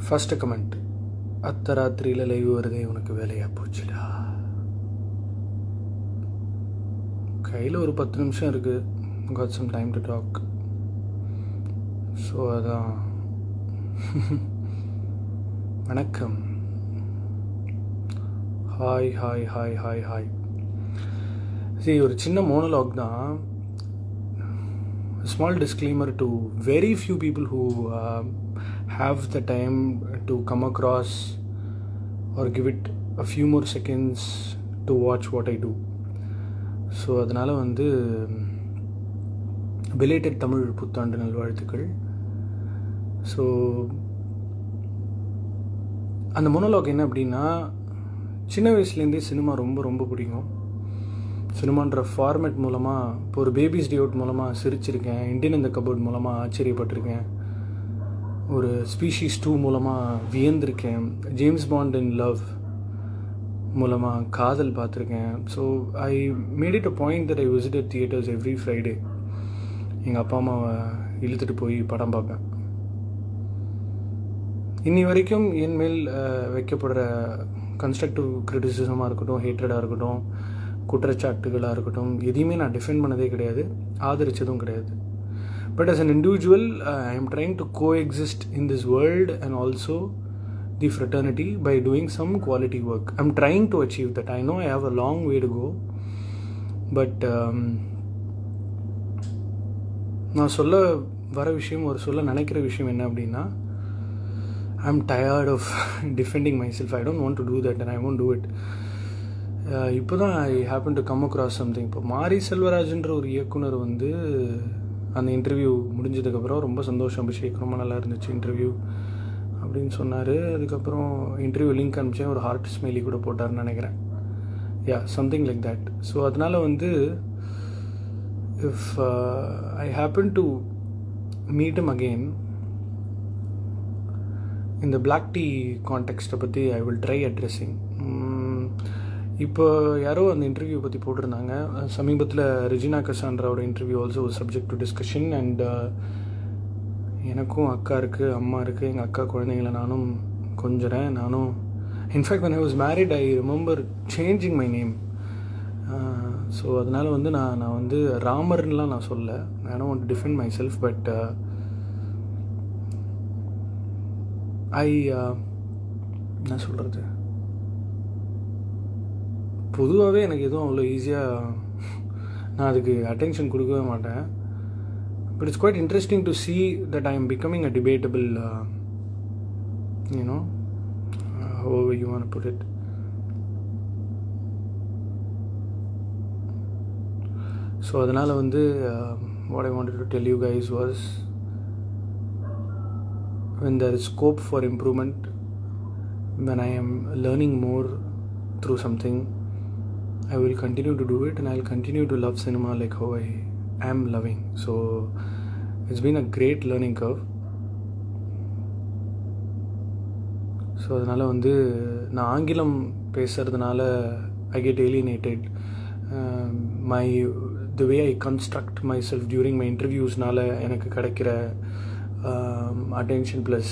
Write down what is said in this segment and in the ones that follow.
First comment, அர்த்தராத்திரியில் live வருதே உனக்கு வேலையாக போச்சுடா. கையில் ஒரு 10 நிமிஷம் இருக்குது. Got some time to talk. So அதான். வணக்கம். Hi hi hi hi hi. சரி, ஒரு சின்ன மோனோலாக் தான். Small disclaimer to very few people who have the time to come across or give it a few more seconds to watch what I do. So அதனால் belated Tamil புத்தாண்டு நல்வாழ்த்துக்கள். So அந்த monologue என்ன அப்படின்னா, சின்ன வயசுலேருந்தே சினிமா ரொம்ப ரொம்ப பிடிக்கும். சினிமான்ற ஃபார்மேட் மூலமாக, இப்போ ஒரு பேபிஸ் டே அவுட் மூலமாக சிரிச்சிருக்கேன், இண்டியன் இந்த கபோர்ட் மூலமாக ஆச்சரியப்பட்டிருக்கேன், ஒரு ஸ்பீஷீஸ் 2 மூலமாக வியந்திருக்கேன், ஜேம்ஸ் பாண்ட் இன் லவ் மூலமாக காதல் பார்த்துருக்கேன். So I made it a point that I visited theatres every Friday. எங்கள் அப்பா அம்மாவை இழுத்துட்டு போய் படம் பார்ப்பேன். இன்னி வரைக்கும் என் மேல் வைக்கப்படுற கன்ஸ்ட்ரக்டிவ் கிரிட்டிசிசமாக இருக்கட்டும், ஹேட்ரடாக இருக்கட்டும், குற்றச்சாட்டுகளாக இருக்கட்டும், எதையுமே நான் டிஃபெண்ட் பண்ணதே கிடையாது, ஆதரித்ததும் கிடையாது. But as an individual, I am trying to coexist in this world and also the fraternity by doing some quality work. I'm trying to achieve that. I know I have a long way to go, but நான் சொல்ல வர விஷயம், சொல்ல நினைக்கிற விஷயம் என்ன அப்படின்னா, I'm tired of defending myself. I don't want to do that and I won't do it. இப்போ தான் I happen to come across something. இப்போ மாரி செல்வராஜ்ன்ற ஒரு இயக்குனர் அந்த இன்டர்வியூ முடிஞ்சதுக்கப்புறம் ரொம்ப சந்தோஷம், அபிஷேக் ரொம்ப நல்லா இருந்துச்சு இன்டர்வியூ அப்படின்னு சொன்னார். அதுக்கப்புறம் இன்டர்வியூ லிங்க் அனுப்பிச்சேன், ஒரு ஹார்ட் ஸ்மைலி கூட போட்டார்னு நினைக்கிறேன். Something like that. ஸோ அதனால் if I happen to meet him again, இந்த பிளாக் டீ கான்டெக்ஸ்ட்டை பற்றி ஐ வில் ட்ரை அட்ரெஸிங். இப்போ யாரோ அந்த இன்டர்வியூ பற்றி போட்டிருந்தாங்க. சமீபத்தில் ரெஜினா கசான்ட்ராவோட interview also subject to discussion. And எனக்கும் அக்கா இருக்குது, அம்மா இருக்குது. எங்கள் அக்கா குழந்தைங்களை நானும் கொஞ்சறேன். நானும் in fact when I was married, I remember changing my name. So அதனால் நான் ராமர்லாம் நான் சொல்ல, I don't want to defend myself, but என்ன சொல்கிறது, பொதுவாகவே எனக்கு எதுவும் அவ்வளோ ஈஸியாக நான் அதுக்கு அட்டென்ஷன் கொடுக்கவே மாட்டேன். But it's quite interesting to see that I am becoming a debatable, however you want to put it. So அதனால் what I wanted to tell you guys was, when there is scope for improvement, when I am learning more through something, I will continue to do it, and I will continue to love cinema like how I am loving. So it's been a great learning curve. So அதனால் நான் ஆங்கிலம் பேசுகிறதுனால I get alienated. The way I construct myself during my interviewsனால எனக்கு கிடைக்கிற attention plus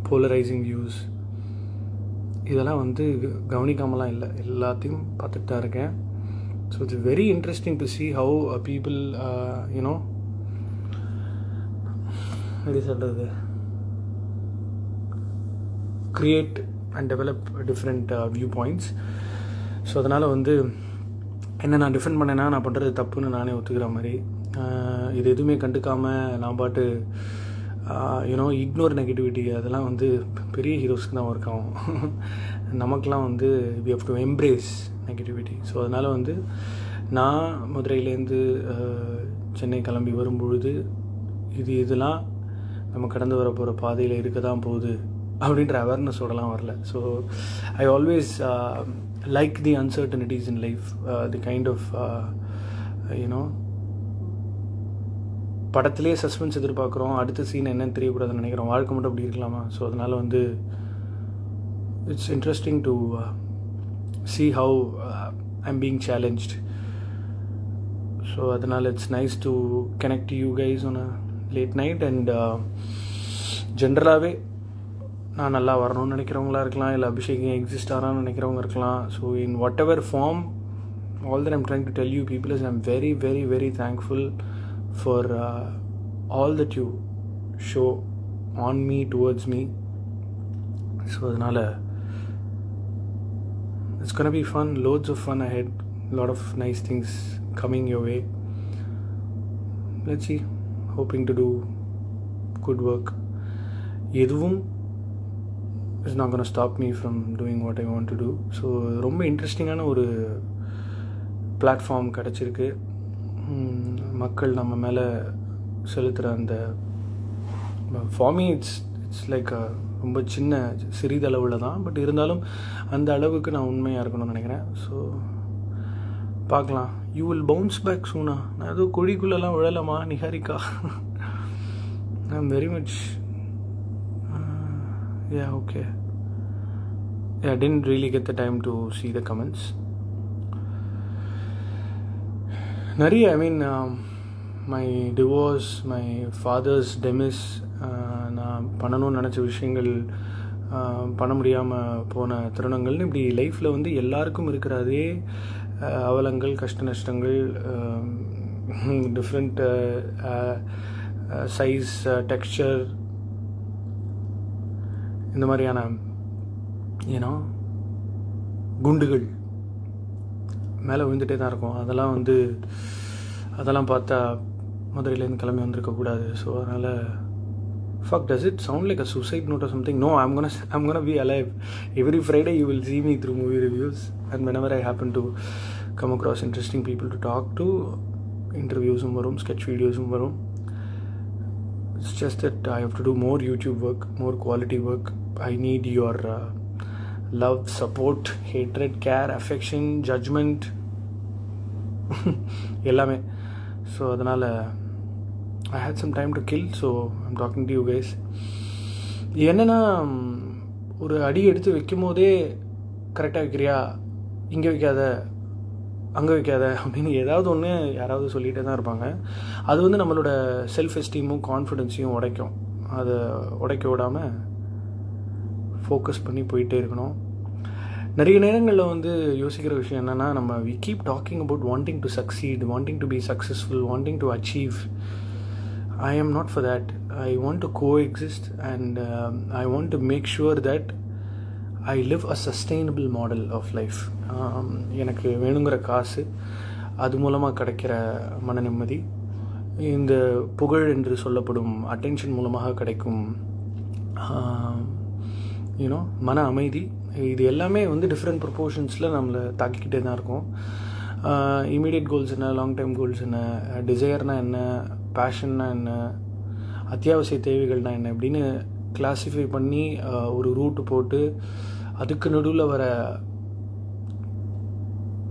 polarizing views, இதெல்லாம் கவனிக்காமலாம் இல்லை, எல்லாத்தையும் பார்த்துட்டு தான் இருக்கேன். So it's very interesting to see how people எப்படி சொல்கிறது, create and develop different viewpoints. So அதனால் என்ன நான் டிஃபெண்ட் பண்ணேன்னா, நான் பண்ணுறது தப்புன்னு நானே ஒத்துக்கிற மாதிரி, இது எதுவுமே கண்டுக்காமல் நான் பாட்டு இக்னோர் நெகட்டிவிட்டி, அதெல்லாம் பெரிய ஹீரோஸ்க்கு தான் ஒர்க் ஆகும். நமக்கெலாம் we have to embrace negativity. So அதனால் நான் மதுரையிலேருந்து சென்னை கிளம்பி வரும்பொழுது இதெல்லாம் நம்ம கடந்து வர போகிற பாதையில் இருக்க தான் போகுது அப்படின்ற அவேர்னஸோடலாம் வரல. So I always like the uncertainties in life, the kind of படத்திலே சஸ்பென்ஸ் எதிர்பார்க்குறோம், அடுத்த சீன் என்னன்னு தெரியக்கூடாதுன்னு நினைக்கிறோம். வாழ்க்கை மட்டும் அப்படி இருக்கலாமா? ஸோ அதனால் it's interesting to see how I'm being challenged. So அதனால் it's nice to connect to you guys on a late night. And ஜென்ரலாகவே நான் நல்லா வரணும்னு நினைக்கிறவங்களா இருக்கலாம், இல்லை அபிஷேகம் எக்ஸிஸ்ட் ஆனான்னு நினைக்கிறவங்க இருக்கலாம். So in whatever form, all that I'm trying to tell you people is I'm very very very thankful for all that you show on me, towards me. So adanaala it's gonna be fun, loads of fun ahead, lot of nice things coming your way. Let's see, hoping to do good work. Eduvum is not going to stop me from doing what I want to do. So ரொம்ப இன்ட்ரெஸ்டிங்கான ஒரு platform கிடச்சிருக்கு. மக்கள் நம்ம மேலே செலுத்துகிற அந்த for me it's like ரொம்ப சிறிதளவில் தான், பட் இருந்தாலும் அந்த அளவுக்கு நான் உண்மையாக இருக்கணும்னு நினைக்கிறேன். ஸோ பார்க்கலாம். யூ வில் பவுன்ஸ் பேக் சூனா. நான் ஏதோ குழிக்குள்ளெல்லாம் விழலாமா Niharika? I am very much okay. I didn't really get the time to see the comments. I mean, my divorce, my father's demise, நான் பண்ணணும்னு நினச்ச விஷயங்கள் பண்ண முடியாமல் போன தருணங்கள்னு இப்படி லைஃப்பில் வந்து எல்லாருக்கும் இருக்கிற அதே அவலங்கள், கஷ்ட நஷ்டங்கள், டிஃப்ரெண்ட் சைஸ், டெக்ஸ்சர், இந்த மாதிரியான குண்டுகள் மேலே விழுந்துகிட்டே தான் இருக்கும். அதெல்லாம் பார்த்தா மதுரையிலேருந்து கிளம்பி வந்திருக்கக்கூடாது. ஸோ அதனால் fuck, does it sound like a suicide note or something? No, I'm gonna be alive. Every Friday you will see me through movie reviews, and whenever I happen to come across interesting people to talk to, interviews varum, sketch videos varum. It's just that I have to do more YouTube work, more quality work. I need your love, support, hatred, care, affection, judgment, எல்லாமே. So அதனால் I had some time to kill, so I'm talking to you guys. என்னென்னா, ஒரு அடி எடுத்து வைக்கும் போதே கரெக்டாக வைக்கிறியா, இங்கே வைக்காத, அங்கே வைக்காத அப்படின்னு ஏதாவது ஒன்று யாராவது சொல்லிகிட்டே தான் இருப்பாங்க. அது வந்து நம்மளோட செல்ஃப் எஸ்டீமும் கான்ஃபிடென்ஸையும் உடைக்கும். அதை உடைக்க விடாமல் ஃபோக்கஸ் பண்ணி போயிட்டே இருக்கணும். நிறைய நேரங்களில் வந்து யோசிக்கிற விஷயம் என்னென்னா, நம்ம we keep talking about wanting to succeed, wanting to be successful, wanting to achieve. I am not for that. I want to coexist, and I want to make sure that I live a sustainable model of life. எனக்கு வேணுங்கிற காசு, அது மூலமாக கிடைக்கிற மன நிம்மதி, இந்த புகழ் என்று சொல்லப்படும் அட்டென்ஷன் மூலமாக கிடைக்கும் மன அமைதி, இது எல்லாமே வந்து டிஃப்ரெண்ட் ப்ரொப்போர்ஷன்ஸில் நம்மளை தாக்கிக்கிட்டே தான் இருக்கும். இமீடியட் கோல்ஸ் என்ன, லாங் டைம் கோல்ஸ் என்ன, டிசையர்னால் என்ன, பேஷன்னா என்ன, அத்தியாவசிய தேவைகள்னால் என்ன அப்படின்னு கிளாஸிஃபை பண்ணி ஒரு ரூட்டு போட்டு அதுக்கு நடுவில் வர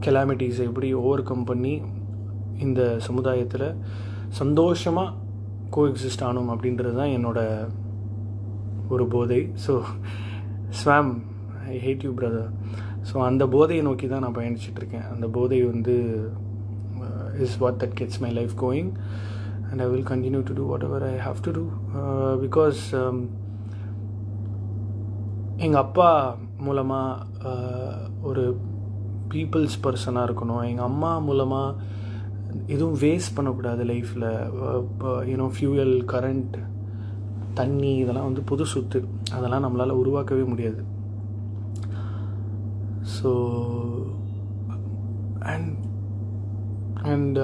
கெலாமிட்டிஸை எப்படி ஓவர் கம் பண்ணி இந்த சமுதாயத்தில் சந்தோஷமாக கோஎக்ஸிஸ்ட் ஆகணும் அப்படின்றது தான் என்னோட ஒரு போதை. So swam, I hate you brother. So அந்த போதையை நோக்கி தான் நான் பயணிச்சிட்ருக்கேன். அந்த போதை வந்து is what that gets my life going, and I will continue to do whatever I have to do because எங்கள் அப்பா மூலமாக ஒரு பீப்புள்ஸ் பர்சனாக இருக்கணும். எங்கள் அம்மா மூலமாக எதுவும் வேஸ்ட் பண்ணக்கூடாது லைஃப்பில். ஃபியூயல், கரண்ட், தண்ணி, இதெல்லாம் வந்து பொது சொத்து, அதெல்லாம் நம்மளால் உருவாக்கவே முடியாது. So and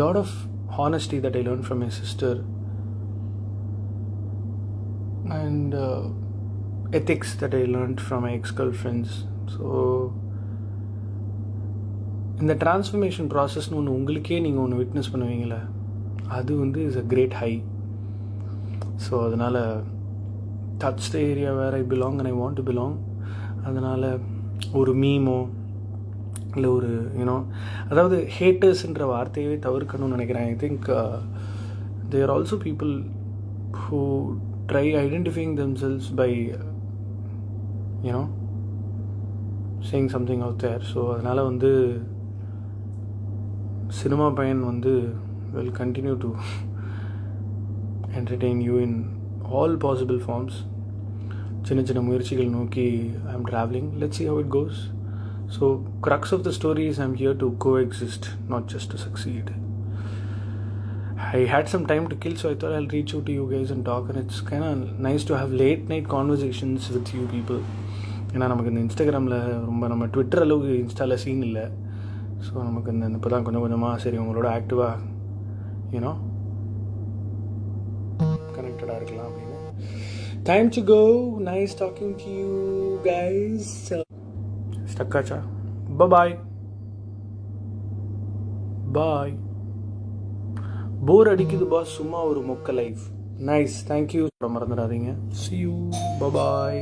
lot of honesty that I learned from my sister, and ethics that I learned from my ex-girlfriends. So இந்த டிரான்ஸ்ஃபர்மேஷன் ப்ராசஸ்னு ஒன்று உங்களுக்கே நீங்கள் ஒன்று விட்னஸ் பண்ணுவீங்களே, அது வந்து is a great high. So அதனால் that's the area where I belong and I want to belong. அதனால் ஒரு மீமோ இல்லை ஒரு அதாவது ஹேட்டர்ஸ்ன்ற வார்த்தையவே தவிர்க்கணும்னு நினைக்கிறேன். I think they are also people who try identifying themselves by saying something out there. So அதனால் வந்து cinema பையன் வந்து will continue to entertain you in all possible forms. சின்ன சின்ன முயற்சிகள் நோக்கி I'm traveling. Let's see how it goes. So crux of the story is I'm here to coexist, not just to succeed. I had some time to kill, so I thought I'll reach out to you guys and talk, and it's kind of nice to have late night conversations with you people. ஏன்னா நமக்கு இந்த இன்ஸ்டாகிராமில் ரொம்ப நம்ம Twitter அளவுக்கு இன்ஸ்டாவில் scene இல்லை. So நமக்கு இந்த இப்போ தான் கொஞ்சம் கொஞ்சமாக சரி உங்களோட ஆக்டிவாக யூனோ கனெக்டடாக இருக்கலாம் அப்படின்னு. Time to go. Nice talking to you guys. ஸ்டக்காச்சா? Bye bye. போர் அடிக்குது பாஸ், சும்மா ஒரு மொக்க லைஃப். Nice, thank you. மறந்துடாதீங்க. see you. Bye bye.